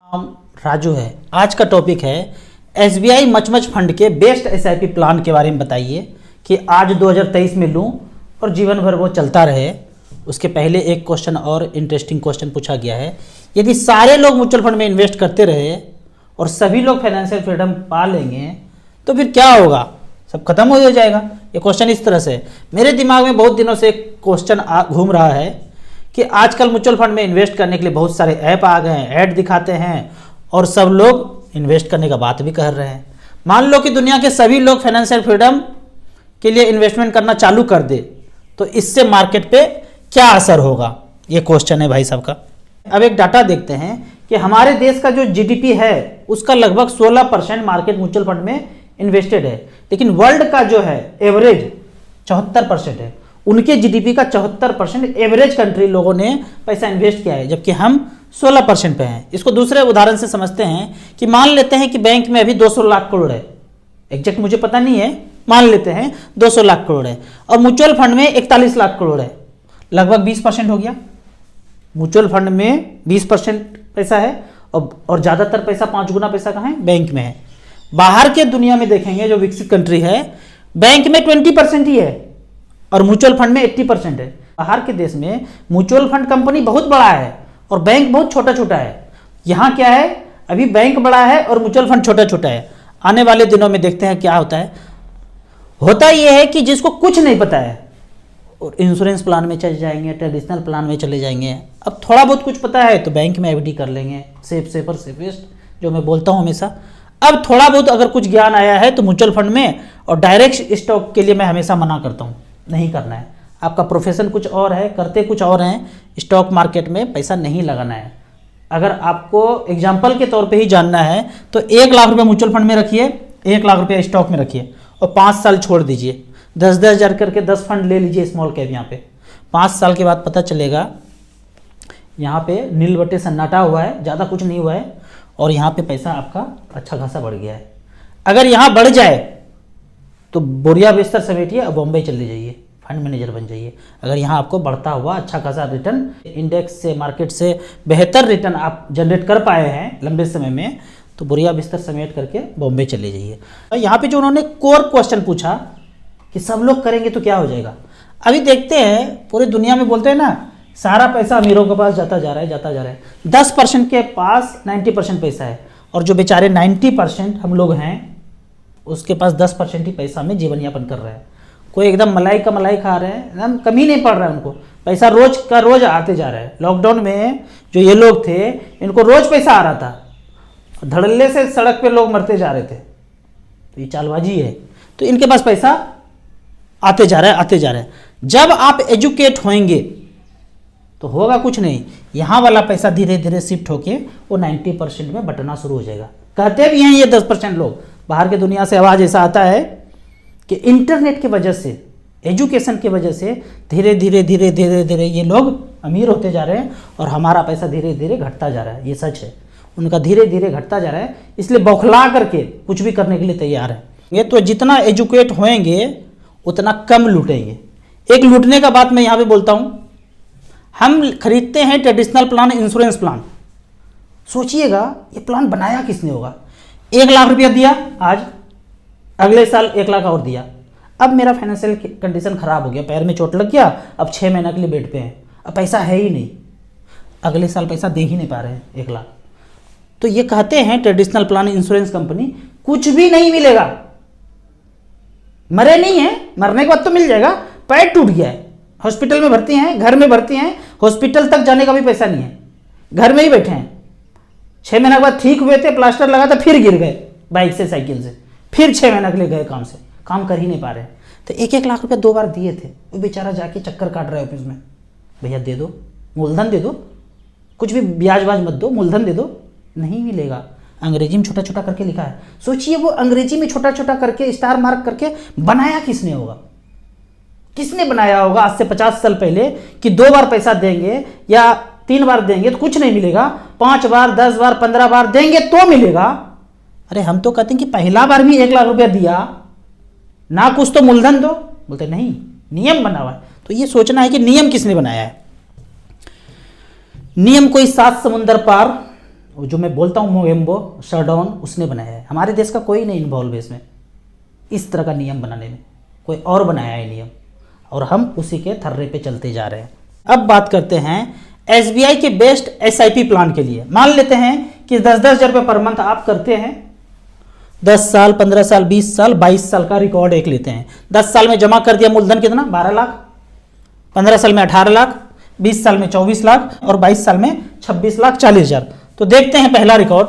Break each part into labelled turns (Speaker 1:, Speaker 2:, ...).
Speaker 1: नाम राजू है। आज का टॉपिक है एसबीआई मचमच फंड के बेस्ट एसआईपी प्लान के बारे में बताइए कि आज 2023 में लूं और जीवन भर वो चलता रहे। उसके पहले एक क्वेश्चन और इंटरेस्टिंग क्वेश्चन पूछा गया है, यदि सारे लोग म्यूचुअल फंड में इन्वेस्ट करते रहे और सभी लोग फाइनेंशियल फ्रीडम पा लेंगे तो फिर क्या होगा, सब खत्म हो जाएगा। ये क्वेश्चन इस तरह से मेरे दिमाग में बहुत दिनों से क्वेश्चन घूम रहा है कि आजकल म्यूचुअल फंड में इन्वेस्ट करने के लिए बहुत सारे ऐप आ गए हैं, ऐड दिखाते हैं और सब लोग इन्वेस्ट करने का बात भी कर रहे हैं। मान लो कि दुनिया के सभी लोग फाइनेंशियल फ्रीडम के लिए इन्वेस्टमेंट करना चालू कर दे तो इससे मार्केट पे क्या असर होगा, ये क्वेश्चन है भाई साहब का। अब एक डाटा देखते हैं कि हमारे देश का जो जीडीपी है उसका लगभग 16% मार्केट म्यूचुअल फंड में इन्वेस्टेड है, लेकिन वर्ल्ड का जो है एवरेज 74% है। उनके जीडीपी का 74% एवरेज कंट्री लोगों ने पैसा इन्वेस्ट किया है, जबकि हम 16% पे हैं। इसको दूसरे उदाहरण से समझते हैं कि मान लेते हैं कि बैंक में अभी 200 लाख करोड़ है, एग्जैक्ट मुझे पता नहीं है, मान लेते हैं 200 लाख करोड़ है और म्यूचुअल फंड में 41 लाख करोड़ है, लगभग 20% हो गया। म्यूचुअल फंड में 20% पैसा है और ज़्यादातर पैसा 5 गुना पैसा कहाँ है, बैंक में है। बाहर के दुनिया में देखेंगे जो विकसित कंट्री है, बैंक में 20% ही है और म्यूचुअल फंड में 80% है। बाहर के देश में म्यूचुअल फंड कंपनी बहुत बड़ा है और बैंक बहुत छोटा छोटा है। यहाँ क्या है, अभी बैंक बड़ा है और म्यूचुअल फंड छोटा छोटा है। आने वाले दिनों में देखते हैं क्या होता है। होता यह है कि जिसको कुछ नहीं पता है और इंश्योरेंस प्लान में चले जाएंगे, ट्रेडिशनल प्लान में चले जाएंगे। अब थोड़ा बहुत कुछ पता है तो बैंक में एफडी कर लेंगे, सेफर सेफेस्ट, जो मैं बोलता हूँ हमेशा। अब थोड़ा बहुत अगर कुछ ज्ञान आया है तो म्यूचुअल फंड में और डायरेक्ट स्टॉक के लिए मैं हमेशा मना करता हूँ, नहीं करना है। आपका प्रोफेशन कुछ और है, करते कुछ और हैं, स्टॉक मार्केट में पैसा नहीं लगाना है। अगर आपको एग्जाम्पल के तौर पे ही जानना है तो 1 लाख रुपये म्यूचुअल फंड में रखिए, 1 लाख रुपये स्टॉक में रखिए और 5 साल छोड़ दीजिए। 10-10 हज़ार करके 10 फंड ले लीजिए स्मॉल कैप। यहाँ पे 5 साल के बाद पता चलेगा यहाँ पे नील बटे सन्नाटा हुआ है, ज़्यादा कुछ नहीं हुआ है और यहाँ पे पैसा आपका अच्छा खासा बढ़ गया है। अगर यहाँ बढ़ जाए तो बोरिया बिस्तर समेटिए और बॉम्बे चले जाइए, फंड मैनेजर बन जाइए। अगर यहाँ आपको बढ़ता हुआ अच्छा खासा रिटर्न, इंडेक्स से मार्केट से बेहतर रिटर्न आप जनरेट कर पाए हैं लंबे समय में, तो बोरिया बिस्तर समेट करके बॉम्बे चले जाइए। यहाँ पे जो उन्होंने कोर क्वेश्चन पूछा कि सब लोग करेंगे तो क्या हो जाएगा, अभी देखते हैं। पूरी दुनिया में बोलते हैं ना, सारा पैसा अमीरों के पास जाता जा रहा है, जाता जा रहा है। 10% के पास 90% पैसा है और जो बेचारे 90% हम लोग हैं उसके पास 10% ही पैसा में जीवन यापन कर रहे हैं। कोई एकदम मलाई का मलाई खा रहे हैं, एकदम कमी नहीं पड़ रहा है उनको, पैसा रोज का रोज आते जा रहा है। लॉकडाउन में जो ये लोग थे इनको रोज पैसा आ रहा था, धड़ल्ले से सड़क पे लोग मरते जा रहे थे। तो ये चालबाजी है, तो इनके पास पैसा आते जा रहा है, आते जा रहा है। जब आप एजुकेट होंगे तो होगा कुछ नहीं, यहाँ वाला पैसा धीरे धीरे शिफ्ट होके वो 90% में बटना शुरू हो जाएगा। कहते भी हैं ये 10% लोग। बाहर की दुनिया से आवाज़ ऐसा आता है कि इंटरनेट की वजह से, एजुकेशन की वजह से धीरे धीरे धीरे धीरे धीरे ये लोग अमीर होते जा रहे हैं और हमारा पैसा धीरे धीरे घटता जा रहा है। ये सच है, उनका धीरे धीरे घटता जा रहा है, इसलिए बौखला करके कुछ भी करने के लिए तैयार है। ये तो जितना एजुकेट होएंगे उतना कम लूटेंगे। एक लूटने का बात मैं यहाँ पे बोलता हूँ, हम खरीदते हैं ट्रेडिशनल प्लान, इंश्योरेंस प्लान। सोचिएगा ये प्लान बनाया किसने होगा। 1 लाख रुपया दिया आज, अगले साल 1 लाख और दिया। अब मेरा फाइनेंशियल कंडीशन खराब हो गया, पैर में चोट लग गया, अब 6 महीने के लिए बेड पे हैं, अब पैसा है ही नहीं, अगले साल पैसा दे ही नहीं पा रहे हैं 1 लाख। तो ये कहते हैं ट्रेडिशनल प्लान इंश्योरेंस कंपनी, कुछ भी नहीं मिलेगा। मरे नहीं है, मरने के बाद तो मिल जाएगा। पैर टूट गया है, हॉस्पिटल में भर्ती हैं, घर में भर्ती हैं, हॉस्पिटल तक जाने का भी पैसा नहीं है, घर में ही बैठे हैं। 6 महीने के बाद ठीक हुए थे, प्लास्टर लगा था, फिर गिर गए बाइक से, साइकिल से, फिर 6 महीने के लिए गए काम से, काम कर ही नहीं पा रहे। तो 1-1 लाख रुपया 2 बार दिए थे, वो बेचारा जाके चक्कर काट रहा है ऑफिस में, भैया दे दो, मूलधन दे दो, कुछ भी ब्याज व्याज मत दो, मूलधन दे दो। नहीं मिलेगा। अंग्रेजी में छोटा छोटा करके लिखा है। सोचिए वो अंग्रेजी में छोटा छोटा करके स्टार मार्क करके बनाया किसने होगा, किसने बनाया होगा आज से 50 साल पहले कि 2 बार पैसा देंगे या 3 बार देंगे तो कुछ नहीं मिलेगा, 5 बार 10 बार 15 बार देंगे तो मिलेगा। अरे हम तो कहते हैं कि पहला बार भी 1 लाख रुपया दिया ना, कुछ तो मूलधन दो। बोलते नहीं, नियम बना हुआ है। तो ये सोचना है कि नियम किसने बनाया है। नियम कोई 7 समुंदर पार जो मैं बोलता हूँ मोगेम्बो शरडॉन, उसने बनाया है। हमारे देश का कोई नहीं इन्वॉल्व है इसमें, इस तरह का नियम बनाने में। कोई और बनाया है नियम और हम उसी के थर्रे पे चलते जा रहे हैं। अब बात करते हैं एसबीआई के बेस्ट एसआईपी प्लान के लिए। मान लेते हैं कि 10-10 हज़ार रुपये पर मंथ आप करते हैं, 10 साल, 15 साल, 20 साल, 22 साल का रिकॉर्ड एक लेते हैं। 10 साल में जमा कर दिया मूलधन कितना, 12 लाख, 15 साल में 18 लाख, 20 साल में 24 लाख और 22 साल में 26 लाख 40 हज़ार। तो देखते हैं पहला रिकॉर्ड।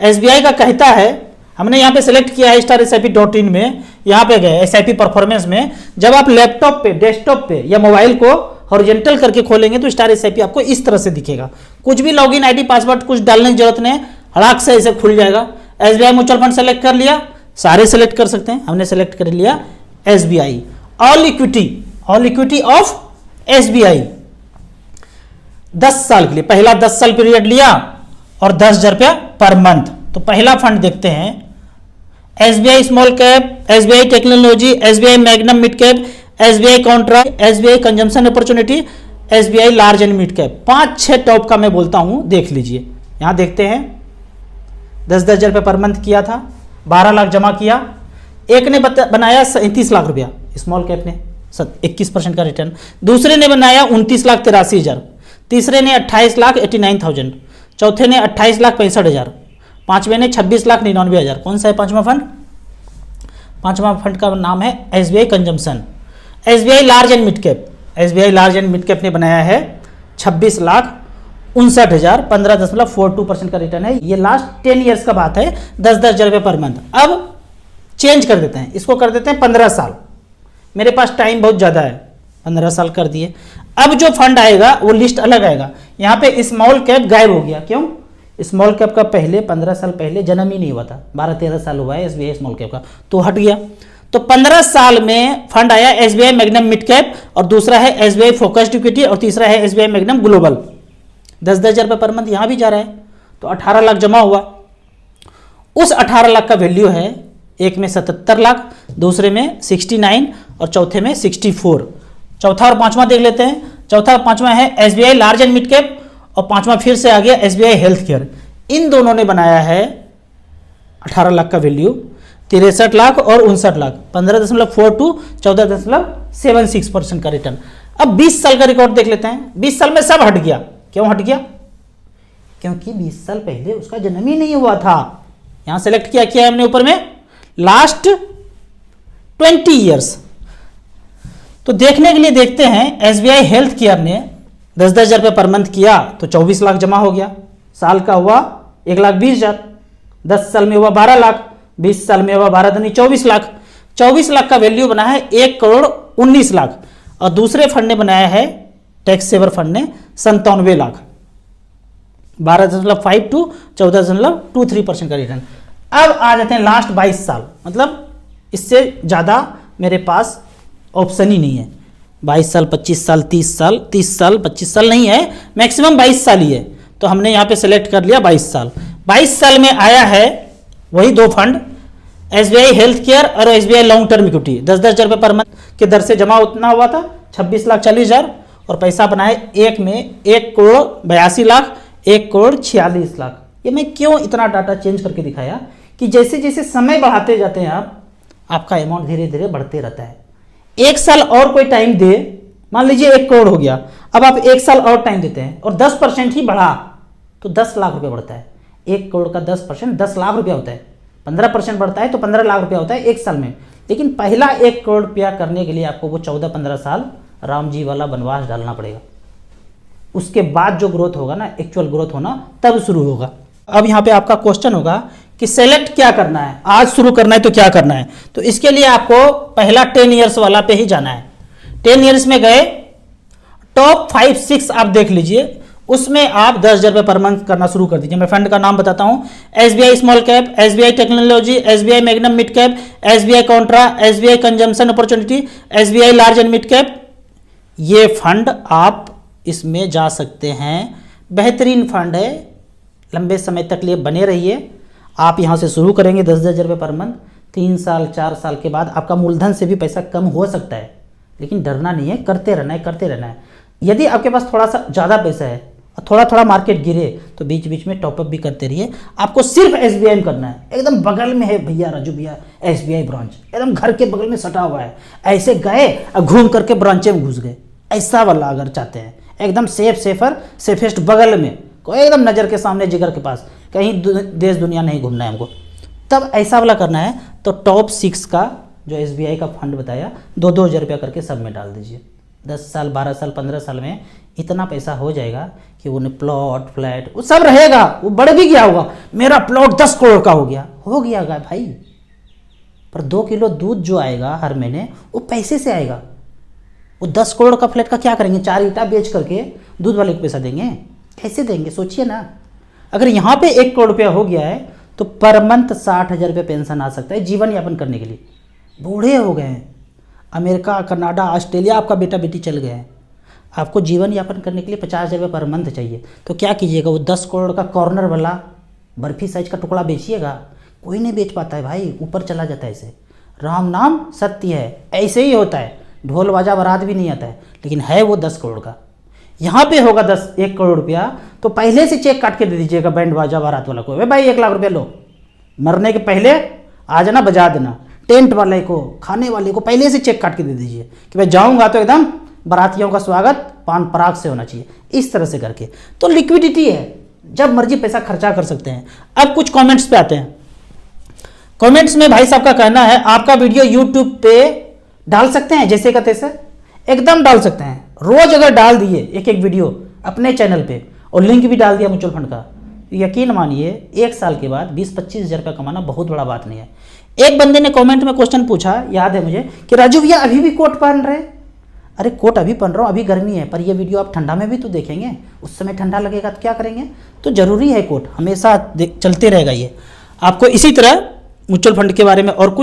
Speaker 1: एसबीआई का कहता है, हमने यहाँ पे सेलेक्ट किया है StarSIP.in में, यहाँ पे गए SIP परफॉर्मेंस में। जब आप लैपटॉप पे, डेस्कटॉप पे या मोबाइल को हॉरिजॉन्टल करके खोलेंगे तो StarSIP आपको इस तरह से दिखेगा। कुछ भी लॉगिन आईडी पासवर्ड कुछ डालने की जरूरत नहीं, हड़ाक से ऐसे खुल जाएगा। एसबीआई म्यूचुअल फंड सेलेक्ट कर लिया, सारे सेलेक्ट कर सकते हैं, हमने सेलेक्ट कर लिया SBI all equity of SBI 10 साल के लिए। पहला 10 साल पीरियड लिया और 10,000 रुपया पर मंथ। तो पहला फंड देखते हैं, SBI small cap, SBI technology, SBI magnum mid cap, SBI Contra, SBI consumption opportunity, SBI large and mid cap. 5-6 top का मैं बोलता हूं, देख लीजिए। यहां देखते हैं 10-10 हज़ार रुपये पर मंथ किया था, 12 लाख जमा किया। एक ने बनाया 37 लाख रुपया, स्मॉल कैप ने 21% का रिटर्न। दूसरे ने बनाया 29 लाख 83 हज़ार, तीसरे ने 28 लाख 89,000, चौथे ने 28 लाख 65 हज़ार, पांचवें ने 26 लाख 99 हज़ार। कौन सा है पांचवा फंड? पांचवा फंड का नाम है SBI consumption. SBI large and mid cap, SBI large and mid cap ने बनाया है 26 लाख 59 हज़ार, 15.42% का रिटर्न है। ये लास्ट 10 ईयर्स का बात है, 10-10 हज़ार रुपये पर मंथ। अब चेंज कर देते हैं, इसको कर देते हैं 15 साल। मेरे पास टाइम बहुत ज़्यादा है, 15 साल कर दिए। अब जो फंड आएगा वो लिस्ट अलग आएगा। यहाँ पे स्मॉल कैप गायब हो गया, क्यों? स्मॉल कैप का पहले 15 साल पहले जन्म ही नहीं हुआ था, 12-13 साल हुआ है एसबीआई स्मॉल कैप का, तो हट गया। तो 15 साल में फंड आया एसबीआई मैग्नम मिड कैप, और दूसरा है एसबीआई फोकस्ड इक्विटी, और तीसरा है एसबीआई मैग्नम ग्लोबल। 10-10 हज़ार रुपये पर मंथ यहाँ भी जा रहा है। तो 18 लाख जमा हुआ। उस 18 लाख का वैल्यू है, एक में 77 लाख, दूसरे में 69 और चौथे में 64। चौथा और पांचवा देख लेते हैं। चौथा और पांचवा है SBI large and mid cap, और पांचवा फिर से आ गया एसबीआई हेल्थ केयर। इन दोनों ने बनाया है 18 लाख का वैल्यू, 63 लाख और 59 लाख, 15.42, 14.76% का रिटर्न। अब 20 साल का रिकॉर्ड देख लेते हैं। 20 साल में सब हट गया। क्यों हट गया? क्योंकि 20 साल पहले उसका जन्म ही नहीं हुआ था। यहां सेलेक्ट किया हमने ऊपर में लास्ट 20 ईयर्स। तो देखने के लिए देखते हैं, एसबीआई हेल्थ केयर ने 10-10 हज़ार रुपये पर मंथ किया तो 24 लाख जमा हो गया। साल का हुआ 1,20,000, 10 साल में हुआ 12 लाख, 20 साल में हुआ 12 दूनी 24 लाख। 24 लाख का वैल्यू बना है 1,19 लाख। और दूसरे फंड ने बनाया है, टैक्स सेवर फंड ने 97 लाख, 12.5 to 14.23% का रिटर्न। अब आ जाते हैं लास्ट 22 साल, मतलब इससे ज़्यादा मेरे पास ऑप्शन ही नहीं है। 22 साल, 25 साल, 30 साल, 30 साल, 25 साल नहीं है, मैक्सिमम 22 साल ही है। तो हमने यहाँ पे सेलेक्ट कर लिया 22 साल। 22 साल में आया है वही दो फंड, एसबीआई हेल्थ केयर और एसबीआई लॉन्ग टर्म इक्विटी। 10-10 हज़ार रुपये पर मंथ के दर से जमा उतना हुआ था 26 लाख 40 हज़ार, और पैसा बनाए एक में 1,82,00,000, 1,46,00,000। ये मैं क्यों इतना डाटा चेंज करके दिखाया कि जैसे जैसे समय बढ़ाते जाते हैं आपका अमाउंट धीरे धीरे बढ़ते रहता है। एक साल और कोई टाइम दे, मान लीजिए 1 करोड़ हो गया, अब आप 1 साल और टाइम देते हैं और 10% ही बढ़ा तो 10 लाख रुपए बढ़ता है। 1 करोड़ का 10% 10 लाख रुपया होता है। 15% बढ़ता है तो 15 लाख रुपया होता है 1 साल में। लेकिन पहला 1 करोड़ रुपया करने के लिए आपको वो 14-15 साल राम जी वाला वनवास डालना पड़ेगा। उसके बाद जो ग्रोथ होगा ना, एक्चुअल ग्रोथ होना तब शुरू होगा। अब यहाँ पे आपका क्वेश्चन होगा कि सेलेक्ट क्या करना है, आज शुरू करना है तो क्या करना है। तो इसके लिए आपको पहला 10 ईयर्स वाला पे ही जाना है। 10 ईयर्स में गए, टॉप 5-6 आप देख लीजिए, उसमें आप 10 हज़ार रुपये पर मंथ करना शुरू कर दीजिए। मैं फंड का नाम बताता हूँ, SBI small cap, SBI technology, SBI magnum mid cap, SBI Contra, SBI consumption opportunity, SBI large and mid cap. ये फंड आप इसमें जा सकते हैं, बेहतरीन फंड है, लंबे समय तक लिए बने रहिए। आप यहाँ से शुरू करेंगे 10-10 हज़ार रुपये पर मंथ, 3 साल 4 साल के बाद आपका मूलधन से भी पैसा कम हो सकता है, लेकिन डरना नहीं है, करते रहना है, करते रहना है। यदि आपके पास थोड़ा सा ज़्यादा पैसा है और थोड़ा थोड़ा मार्केट गिरे तो बीच बीच में टॉपअप भी करते रहिए। आपको सिर्फ एसबीआई में करना है, एकदम बगल में है भैया राजू भैया एसबीआई ब्रांच, एकदम घर के बगल में सटा हुआ है। ऐसे गए और घूम करके ब्रांचे में घुस गए, ऐसा वाला अगर चाहते हैं एकदम सेफेस्ट बगल में, कोई एकदम नज़र के सामने जिगर के पास, कहीं देश दुनिया नहीं घूमना है हमको, तब ऐसा वाला करना है। तो टॉप 6 का जो एसबीआई का फंड बताया 2-2 हज़ार रुपया करके सब में डाल दीजिए। 10 साल 12 साल 15 साल में इतना पैसा हो जाएगा कि उन्हें प्लॉट फ्लैट वो सब रहेगा, वो बढ़ भी गया होगा। मेरा प्लॉट 10 करोड़ का हो गया भाई, पर 2 किलो दूध जो आएगा हर महीने वो पैसे से आएगा। वो 10 करोड़ का फ्लैट का क्या करेंगे? 4 ईंटा बेच करके दूध वाले को पैसा देंगे? कैसे देंगे? सोचिए ना। अगर यहाँ पे 1 करोड़ रुपया हो गया है तो पर मंथ 60,000 रुपये पेंशन आ सकता है जीवन यापन करने के लिए। बूढ़े हो गए हैं, अमेरिका कनाडा ऑस्ट्रेलिया आपका बेटा बेटी चल गए हैं, आपको जीवन यापन करने के लिए 50,000 रुपये पर मंथ चाहिए, तो क्या कीजिएगा? वो 10 करोड़ का कॉर्नर वाला बर्फी साइज का टुकड़ा बेचिएगा। कोई नहीं बेच पाता है भाई, ऊपर चला जाता है ऐसे। राम नाम सत्य है, ऐसे ही होता है, ढोल बाजा बारात भी नहीं आता है, लेकिन है वो 10 करोड़ का। यहाँ पे होगा 1 करोड़ रुपया तो पहले से चेक काट के दे दीजिएगा बैंड बाजा बारात वाला को, भाई 1 लाख रुपया लो, मरने के पहले आ जाना बजा देना। टेंट वाले को, खाने वाले को पहले से चेक काट के दे दीजिए कि भाई जाऊंगा तो एकदम बारातियों का स्वागत पान पराग से होना चाहिए, इस तरह से करके। तो लिक्विडिटी है, जब मर्जी पैसा खर्चा कर सकते हैं। अब कुछ कमेंट्स पे आते हैं। कमेंट्स में भाई साहब का कहना है आपका वीडियो यूट्यूब पे डाल सकते हैं जैसे का तैसे, एकदम डाल सकते हैं। रोज अगर डाल दिए एक वीडियो अपने चैनल पे और लिंक भी डाल दिया म्यूचुअल फंड का, यकीन मानिए 1 साल के बाद 20-25 हज़ार रुपया कमाना बहुत बड़ा बात नहीं है। एक बंदे ने कमेंट में क्वेश्चन पूछा, याद है मुझे, कि राजू भैया अभी भी कोट पहन रहे? अरे कोट अभी पहन रहा हूँ, अभी गर्मी है, पर ये वीडियो आप ठंडा में भी तो देखेंगे, उस समय ठंडा लगेगा तो क्या करेंगे? तो ज़रूरी है कोट, हमेशा चलते रहेगा ये। आपको इसी तरह म्यूचुअल फंड के बारे में और कुछ